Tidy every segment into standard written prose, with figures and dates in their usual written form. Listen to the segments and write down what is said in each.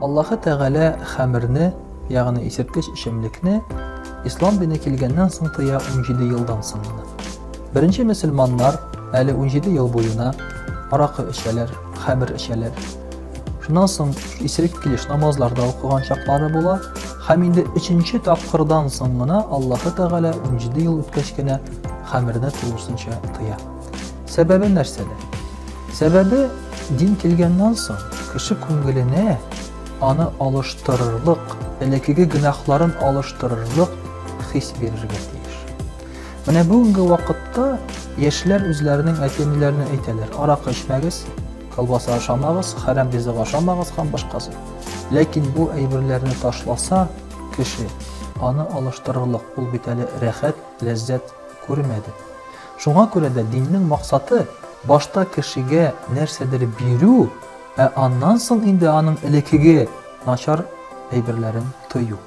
Аллаһы Тәгалә хәмерне, ягъни исерткеч эчемлекне ислам дине килгәннән соң тыя 17 елдан соң гына. Беренче мөселманнар әле 17 ел буена аракы эчәләр, хәмер эчәләр. Шуннан соң исерек килеш намазларда укыган чаклары була. Һәм инде 3нче тапкырдан соң гына Аллаһы Тәгалә 17 ел үткәч кенә хәмерне тулысынча тыя. Сәбәбе нәрсәдә? Сәбәбе дин килгәннән соң кеше күңеленә аны алыштырырлык, элекеге гөнаһларын алыштырырлык хис бирергә тиеш. Менә бүгенге вакытта яшьләр үзләренең әтиләренә әйтәләр: аракы эчмәгез, колбаса ашамагыз, хәрам ризык ашамагыз һәм башкасы. Ләкин бу әйберләрне ташласа, кеше аны алыштырырлык, ул бит әле рәхәт, ләззәт күрмәде. Шуңа күрә дә диннең максаты башта кешегә нәрсәдер бирү, аннан соң инде аның элекеге начар әйберләрен тыю.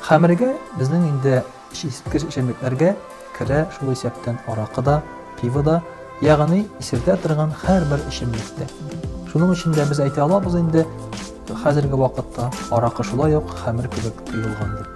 Хәмергә безнең инде эчемлекләргә керә шул исәптән аракы да, пиво да, ягъни исертә торган һәрбер эчемлектә. Шуның өчен дә без әйтә алабыз инде хәзерге вакытта аракы шулай ук хәмер кебек тыелган дип.